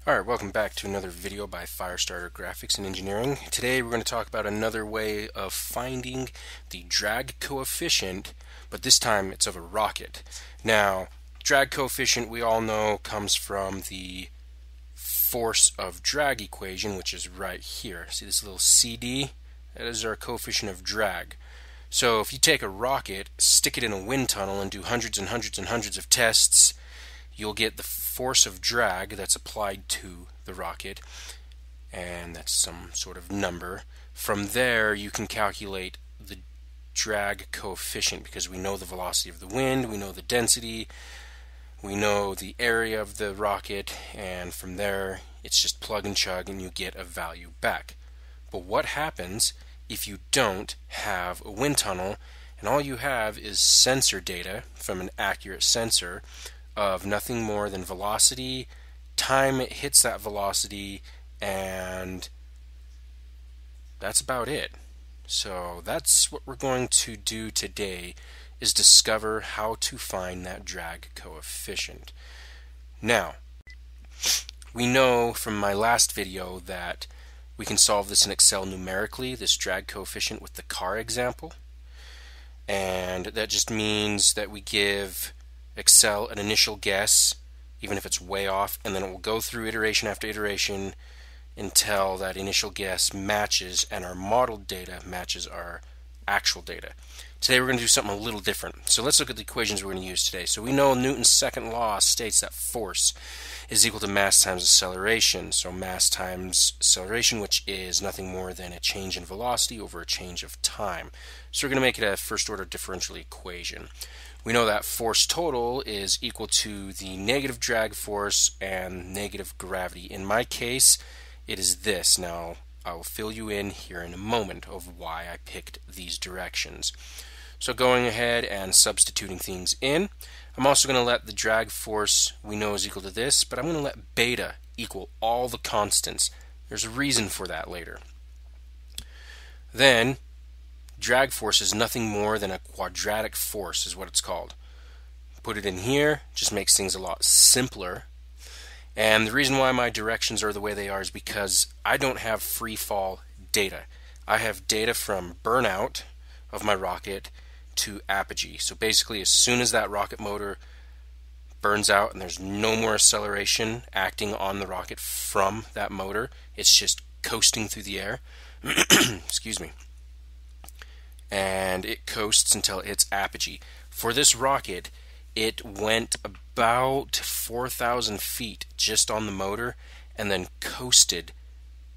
Alright, welcome back to another video by Firestarter Graphics and Engineering. Today we're going to talk about another way of finding the drag coefficient, but this time it's of a rocket. Now, drag coefficient we all know comes from the force of drag equation, which is right here. See this little CD? That is our coefficient of drag. So if you take a rocket, stick it in a wind tunnel and do hundreds and hundreds and hundreds of tests, you'll get the force of drag that's applied to the rocket, and that's some sort of number. From there you can calculate the drag coefficient because we know the velocity of the wind, we know the density, we know the area of the rocket, and from there it's just plug and chug and you get a value back. But what happens if you don't have a wind tunnel and all you have is sensor data from an accurate sensor of nothing more than velocity, time it hits that velocity, and that's about it. So that's what we're going to do today, is discover how to find that drag coefficient. Now, we know from my last video that we can solve this in Excel numerically, this drag coefficient with the car example, and that just means that we give Excel an initial guess, even if it's way off, and then it will go through iteration after iteration until that initial guess matches and our modeled data matches our actual data. Today we're going to do something a little different. So let's look at the equations we're going to use today. So we know Newton's second law states that force is equal to mass times acceleration. So mass times acceleration, which is nothing more than a change in velocity over a change of time. So we're going to make it a first order differential equation. We know that force total is equal to the negative drag force and negative gravity. In my case, it is this. Now, I will fill you in here in a moment of why I picked these directions. So going ahead and substituting things in, I'm also going to let the drag force we know is equal to this, but I'm going to let beta equal all the constants. There's a reason for that later. Then, drag force is nothing more than a quadratic force is what it's called. Put it in here, just makes things a lot simpler. And the reason why my directions are the way they are is because I don't have free fall data. I have data from burnout of my rocket to apogee. So basically as soon as that rocket motor burns out and there's no more acceleration acting on the rocket from that motor, it's just coasting through the air. Excuse me. And it coasts until it hits apogee. For this rocket, it went about 4,000 feet just on the motor and then coasted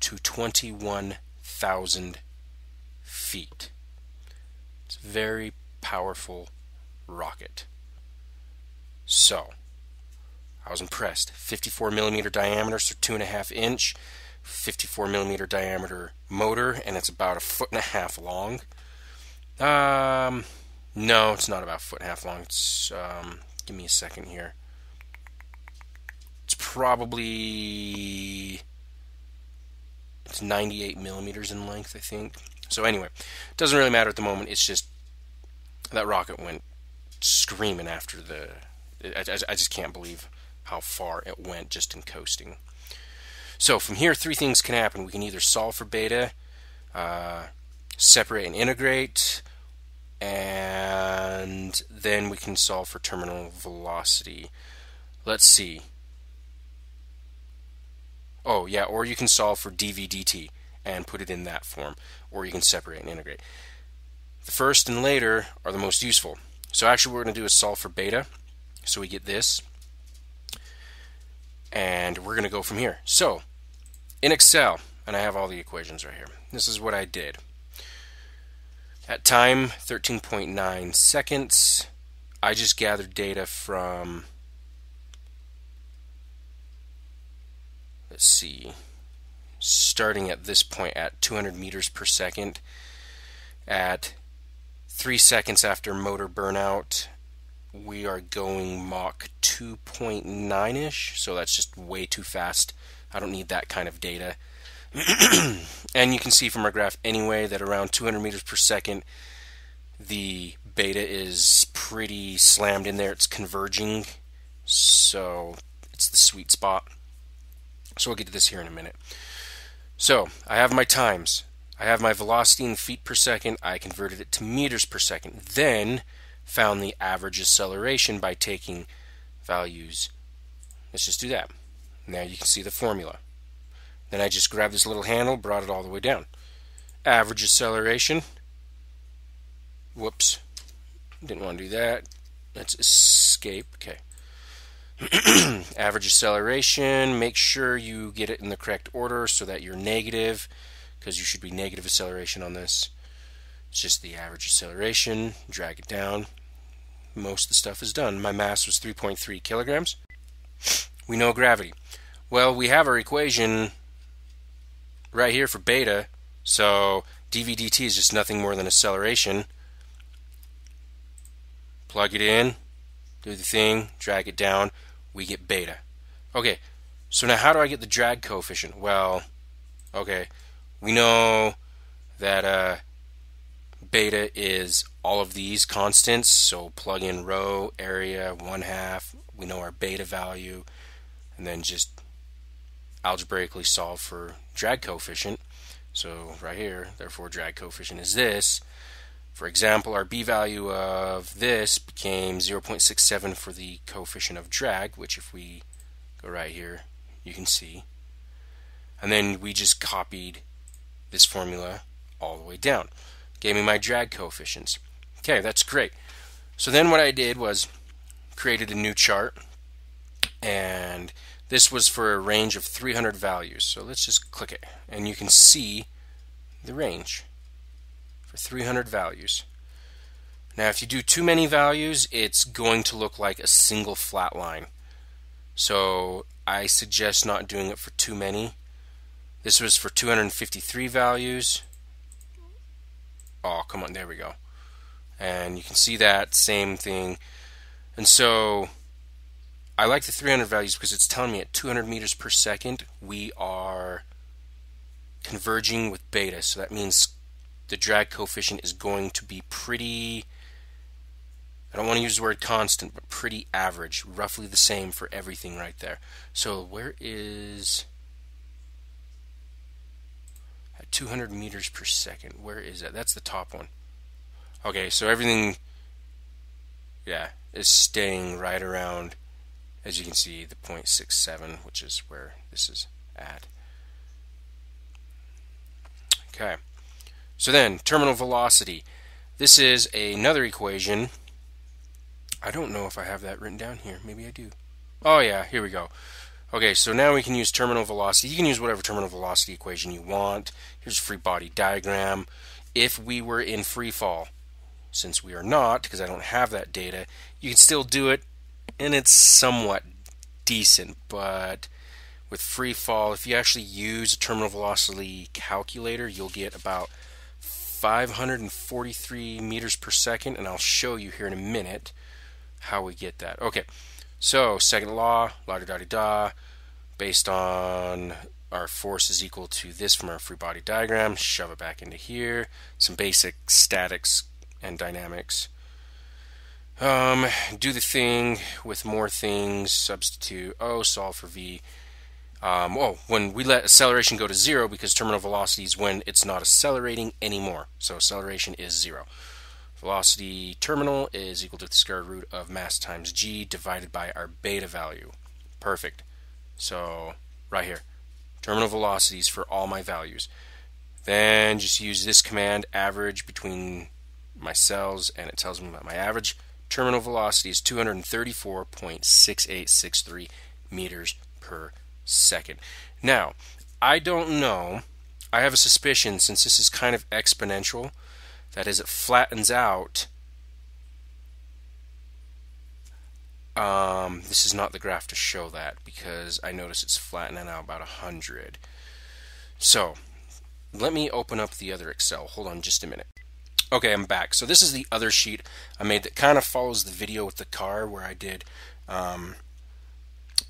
to 21,000 feet. It's a very powerful rocket. So, I was impressed. 54 millimeter diameter, so 2.5 inch, 54 millimeter diameter motor, and it's about 1.5 feet long. No, it's not about 1.5 feet long. It's, give me a second here. It's probably, it's 98 millimeters in length, I think. So anyway, it doesn't really matter at the moment. It's just that rocket went screaming after the, I just can't believe how far it went just in coasting. So from here, three things can happen. We can either solve for beta, separate and integrate, and then we can solve for terminal velocity. Let's see. Oh yeah, or you can solve for dv dt and put it in that form, or you can separate and integrate. The first and later are the most useful. So actually what we're going to do is solve for beta, so we get this, and we're going to go from here. So in Excel, and I have all the equations right here, this is what I did. At time 13.9 seconds, I just gathered data from, let's see, starting at this point at 200 meters per second. At 3 seconds after motor burnout, we are going Mach 2.9-ish, so that's just way too fast. I don't need that kind of data. And you can see from our graph anyway that around 200 meters per second the beta is pretty slammed in there. It's converging, so it's the sweet spot. So we'll get to this here in a minute. So I have my times. I have my velocity in feet per second. I converted it to meters per second. Then found the average acceleration by taking values. Let's just do that. Now you can see the formula. Then I just grabbed this little handle, brought it all the way down. Average acceleration. Whoops. Didn't want to do that. Let's escape. Okay. Average acceleration. Make sure you get it in the correct order so that you're negative, because you should be negative acceleration on this. It's just the average acceleration. Drag it down. Most of the stuff is done. My mass was 3.3 kilograms. We know gravity. Well, we have our equation right here for beta. So dv dt is just nothing more than acceleration. Plug it in, do the thing, drag it down, we get beta. Okay, so now how do I get the drag coefficient? Well, okay, we know that beta is all of these constants, so plug in rho, area, 1/2, we know our beta value, and then just algebraically solve for drag coefficient. So right here, therefore drag coefficient is this. For example, our b value of this became 0.67 for the coefficient of drag, which if we go right here, you can see. And then we just copied this formula all the way down. Gave me my drag coefficients. Okay, that's great. So then what I did was created a new chart, and this was for a range of 300 values. So let's just click it, and you can see the range for 300 values. Now if you do too many values, it's going to look like a single flat line. So I suggest not doing it for too many. This was for 253 values. Oh, come on, there we go. And you can see that same thing. And so I like the 300 values because it's telling me at 200 meters per second we are converging with beta. So that means the drag coefficient is going to be pretty, I don't want to use the word constant, but pretty average, roughly the same for everything right there. So where is, at 200 meters per second, where is that? That's the top one. Okay, so everything, yeah, is staying right around, as you can see, the 0.67, which is where this is at. Okay. So then, terminal velocity. This is another equation. I don't know if I have that written down here. Maybe I do. Oh yeah, here we go. Okay, so now we can use terminal velocity. You can use whatever terminal velocity equation you want. Here's a free body diagram. If we were in free fall, since we are not, because I don't have that data, you can still do it, and it's somewhat decent, but with free fall, if you actually use a terminal velocity calculator, you'll get about 543 meters per second, and I'll show you here in a minute how we get that. Okay, so second law, la-da-da-da-da, based on our force is equal to this from our free body diagram, shove it back into here, some basic statics and dynamics. Do the thing with more things, substitute, solve for v. When we let acceleration go to 0, because terminal velocity is when it's not accelerating anymore. So acceleration is 0. Velocity terminal is equal to the square root of mass times g divided by our beta value. Perfect. So right here, terminal velocities for all my values. Then just use this command, average between my cells, and it tells me about my average. Terminal velocity is 234.6863 meters per second. Now, I don't know, I have a suspicion, since this is kind of exponential, that as it flattens out, this is not the graph to show that, because I notice it's flattening out about 100. So, let me open up the other Excel. Hold on just a minute. Okay, I'm back. So this is the other sheet I made that kind of follows the video with the car, where I did in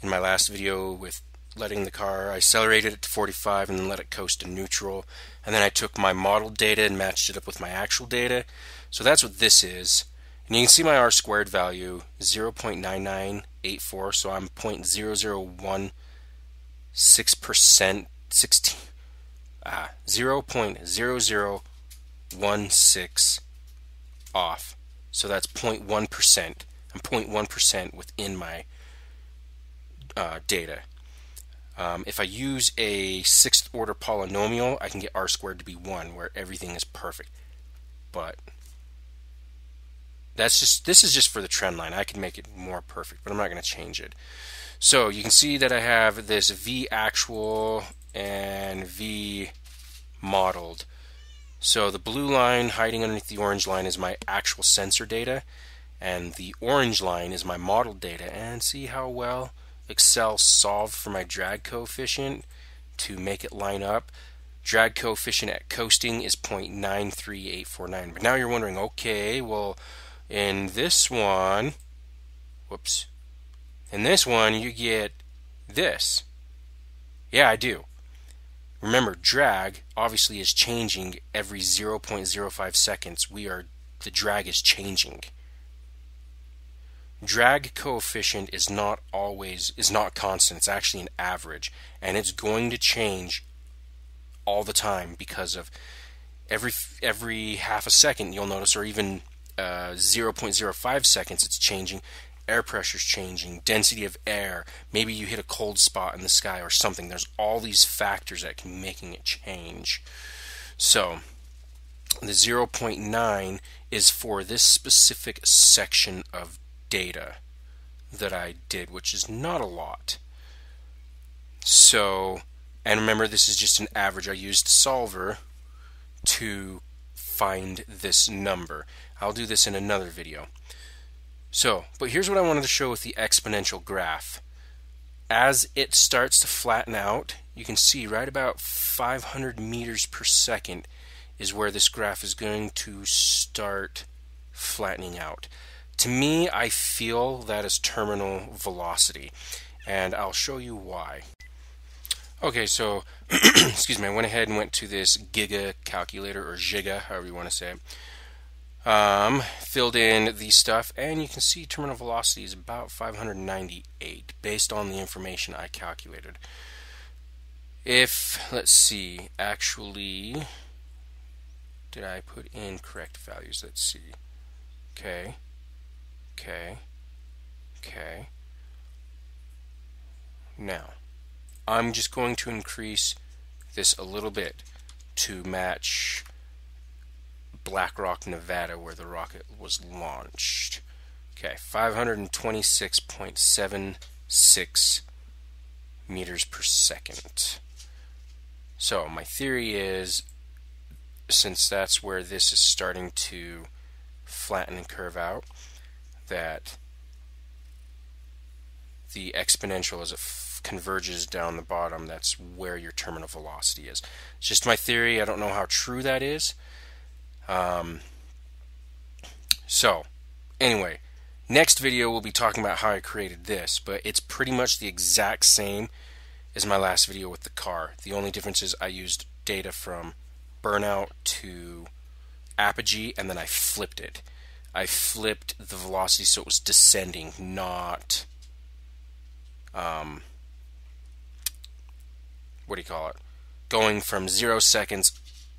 my last video with letting the car, I accelerated it to 45 and then let it coast to neutral, and then I took my model data and matched it up with my actual data. So that's what this is, and you can see my r squared value 0.9984, so I'm 0.001 6%, 0.0016 off. So that's 0.1%. I'm 0.1% within my data. If I use a sixth order polynomial, I can get r squared to be 1, where everything is perfect. But this is just for the trend line. I can make it more perfect, but I'm not going to change it. So you can see that I have this V actual and V modeled. So the blue line hiding underneath the orange line is my actual sensor data, and the orange line is my modeled data. And see how well Excel solved for my drag coefficient to make it line up. Drag coefficient at coasting is 0.93849. But now you're wondering, okay, well, in this one, in this one you get this. Yeah, I do. Remember, drag obviously is changing every 0.05 seconds. The drag is changing. Drag coefficient is not constant. It's actually an average, and it's going to change all the time because of every half a second you'll notice, or even 0.05 seconds, it's changing. Air pressure's changing, density of air, maybe you hit a cold spot in the sky or something. There's all these factors that can be making it change. So the 0.9 is for this specific section of data that I did, which is not a lot. So, and remember, this is just an average. I used Solver to find this number. I'll do this in another video. So, but here's what I wanted to show with the exponential graph. As it starts to flatten out, you can see right about 500 meters per second is where this graph is going to start flattening out. To me, I feel that is terminal velocity, and I'll show you why. Okay, so excuse me, I went ahead and went to this Giga calculator, or Giga, however you want to say it. Filled in the stuff, and you can see terminal velocity is about 598 based on the information I calculated. If, let's see, actually, did I put in correct values? Let's see. Okay. Now, I'm just going to increase this a little bit to match Black Rock, Nevada, where the rocket was launched. Okay, 526.76 meters per second. So my theory is, since that's where this is starting to flatten and curve out, that the exponential, as it converges down the bottom, that's where your terminal velocity is. It's just my theory. I don't know how true that is. So anyway, next video we'll be talking about how I created this, but it's pretty much the exact same as my last video with the car. The only difference is I used data from burnout to apogee, and then I flipped it. I flipped the velocity so it was descending, not what do you call it? Going from 0 seconds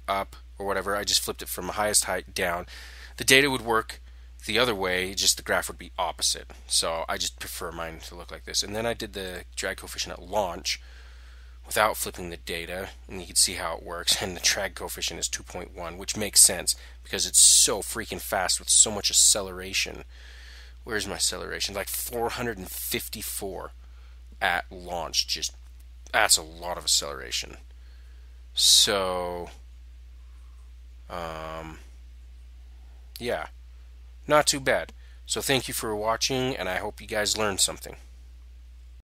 up or whatever. I just flipped it from highest height down. The data would work the other way, just the graph would be opposite. So I just prefer mine to look like this. And then I did the drag coefficient at launch without flipping the data, and you can see how it works. And the drag coefficient is 2.1, which makes sense because it's so freaking fast with so much acceleration. Where's my acceleration? Like 454 at launch. Just, that's a lot of acceleration. So yeah, not too bad. So thank you for watching, and I hope you guys learned something.